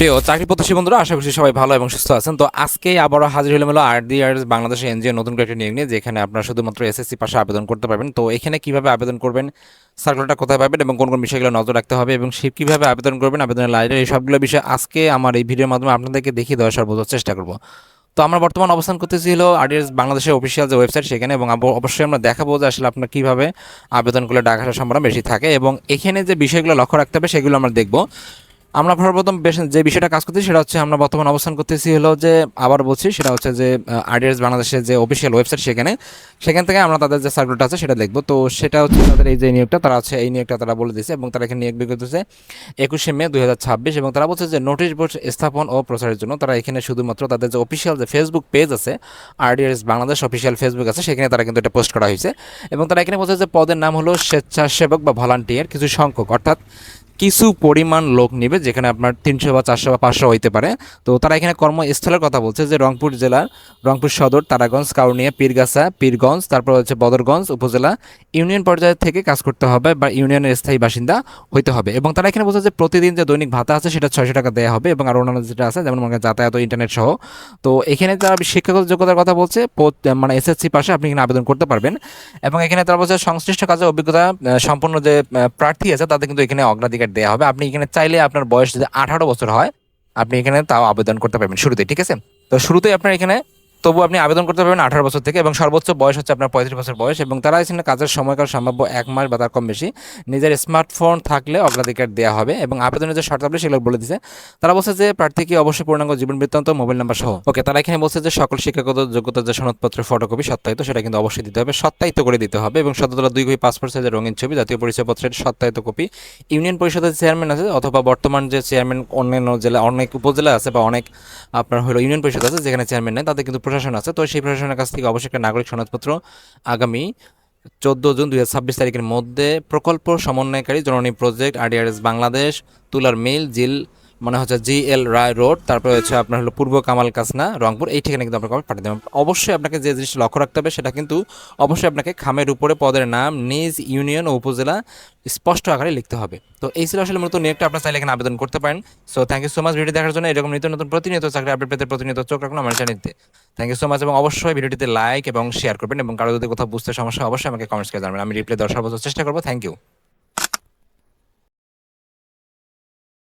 প্রিয় চাকরি প্রত্যাশী বন্ধুরা, আশা করছি সবাই ভালো এবং সুস্থ আছেন। তো আজকে আবারও হাজির হলাম হলো আরডিআরএস বাংলাদেশ এনজিও নতুন করে একটা নিয়োগ নিয়ে, যেখানে আপনারা শুধুমাত্র এসএসসি পাশে আবেদন করতে পারবেন। তো এখানে কিভাবে আবেদন করবেন, সার্কুলারটা কোথায় পাবেন এবং কোন কোন বিষয়গুলো নজর রাখতে হবে এবং সে কিভাবে আবেদন করবেন, আবেদনের লাইনের এই সবগুলো বিষয় আজকে আমার এই ভিডিওর মাধ্যমে আপনাদেরকে দেখিয়ে দেওয়ার সর্বোচ্চ চেষ্টা করব। তো আমরা বর্তমান অবস্থান করতেছি হলো আরডিআরএস বাংলাদেশের অফিসিয়াল যে ওয়েবসাইট সেখানে, এবং অবশ্যই আমরা দেখাবো যে আসলে আপনার কীভাবে আবেদন করলে টাকা আসার সম্ভাবনা বেশি থাকে এবং এখানে যে বিষয়গুলো লক্ষ্য রাখতে হবে সেগুলো আমরা দেখবো। আমরা সর্বপ্রথম যে বিষয়টা কাজ করতেছি সেটা হচ্ছে, আমরা বর্তমান অবস্থান করতেছি হলো যে, আবার বলছি, সেটা হচ্ছে যে আরডিআরএস বাংলাদেশের যে অফিসিয়াল ওয়েবসাইট সেখান থেকে আমরা তাদের যে সার্কুলারটা আছে সেটা দেখবো। তো সেটা হচ্ছে তাদের এই যে নিয়োগটা তারা আছে, এই নিয়োগটা তারা বলে দিয়েছে এবং তারা এখানে নিয়োগ বিজ্ঞপ্তি হচ্ছে 21শে মে 2026, এবং তারা বলছে যে নোটিশ বোর্ড স্থাপন ও প্রচারের জন্য তারা এখানে শুধুমাত্র তাদের যে অফিসিয়াল যে ফেসবুক পেজ আছে, আরডিআরএস বাংলাদেশ অফিসিয়াল ফেসবুক আছে, সেখানে তারা কিন্তু এটা পোস্ট করা হয়েছে। এবং তারা এখানে বলছে যে পদের নাম হলো স্বেচ্ছাসেবক বা ভলান্টিয়ার, কিছু সংখ্যক অর্থাৎ কিছু পরিমাণ লোক নেবে, যেখানে আপনার 300 বা 400 বা 500 হইতে পারে। তো তারা এখানে কর্মস্থলের কথা বলছে যে রংপুর জেলার রংপুর সদর, তারাগঞ্জ, কাউনিয়া, পীরগাছা, পীরগঞ্জ, তারপর হচ্ছে বদরগঞ্জ উপজেলা ইউনিয়ন পর্যায়ে থেকে কাজ করতে হবে বা ইউনিয়নের স্থায়ী বাসিন্দা হইতে হবে। এবং তারা এখানে বলছে যে প্রতিদিন যে দৈনিক ভাতা আছে সেটা 600 টাকা দেওয়া হবে, এবং আরও অন্যান্য যেটা আছে যেমন যাতায়াত ও ইন্টারনেট সহ। তো এখানে তারা শিক্ষাগত যোগ্যতার কথা বলছে, মানে এসএসসি পাশে আপনি এখানে আবেদন করতে পারবেন। এবং এখানে তারা বলছে সংশ্লিষ্ট কাজে অভিজ্ঞতা সম্পন্ন যে প্রার্থী আছে তাদের কিন্তু এখানে অগ্রাধিকার দেওয়া হবে। আপনি এখানে চাইলে আপনার বয়স যদি 18 বছর হয় আপনি এখানে তাও আবেদন করতে পারবেন শুরুতে, ঠিক আছে? তো শুরুতেই আপনার এখানে তবু আপনি আবেদন করতে পারবেন 18 বছর থেকে, এবং সর্বোচ্চ বয়স হচ্ছে আপনার 35 বছর বয়স। এবং তারা এখানে কাজের সময়কাল সম্ভাব্য 1 মাস বা তার কম বেশি, নিজের স্মার্টফোন থাকলে অগ্রাধিকার দেওয়া হবে। এবং আবেদনের যে শর্তাবলী সেগুলো বলে দিয়েছে। তারা বলছে যে প্রার্থীকে অবশ্যই পূর্ণাঙ্গ জীবন বৃত্তান্ত, মোবাইল নাম্বার সহ, ওকে, তারা এখানে বলছে যে সকল শিক্ষাগত যোগ্যতার যে সনদপত্রের ফটোকপি সত্যায়িত সেটা কিন্তু অবশ্যই দিতে হবে, সত্যায়িত করে দিতে হবে। এবং সততলা 2 কপি পাসপোর্ট সাইজের রঙিন ছবি, জাতীয় পরিচয়পত্রের সত্যায়িত কপি, ইউনিয়ন পরিষদের চেয়ারম্যান আছে অথবা বর্তমান যে চেয়ারম্যান অন্যান্য জেলা, অনেক উপজেলা আছে বা অনেক আপনার হলো ইউনিয়ন পরিষদ আছে যেখানে চেয়ারম্যান নেই, তাদের কিন্তু প্রশাসন আছে। তো সেই প্রশাসনের কাছ থেকে অবশ্যই একটা নাগরিক সনদপত্র আগামী 14 জুন 2026 তারিখের মধ্যে প্রকল্প সমন্বয়কারী জননী প্রজেক্ট আরডিআরএস বাংলাদেশ, তুলার মিল, মনে হচ্ছে জিএল রায় রোড, তারপরে হচ্ছে আপনার হলো পূর্ব কামাল কাসনা, রংপুর, এই ঠিকানা কিন্তু আপনাকে পাঠিয়ে দেবেন। অবশ্যই আপনাকে যে জিনিসটা লক্ষ্য রাখতে হবে সেটা কিন্তু অবশ্যই আপনাকে খামের উপরে পদের নাম, নিজ ইউনিয়ন ও উপজেলা স্পষ্ট আকারে লিখতে হবে। তো এই ছিল আসলে মূলত নিয়োগটা, আপনার চাইলে এখানে আবেদন করতে পারেন। So thank you so much video দেখার জন্য। এরকম নিত্য নতুন প্রতিনিয়ত চাকরি আপডেট পেতে প্রতিনিয়ত চোখ রাখুন আমার চ্যানেলতে। থ্যাংক ইউ সো মাচ, এবং অবশ্যই ভিডিওটিতে লাইক এবং শেয়ার করবেন, এবং কারো যদি কোথাও বুঝতে সমস্যা অবশ্যই আমাকে কমেন্টস করে জানাবেন, আমি রিপ্লাই দেওয়ার সর্বোচ্চ চেষ্টা করবো। Thank you.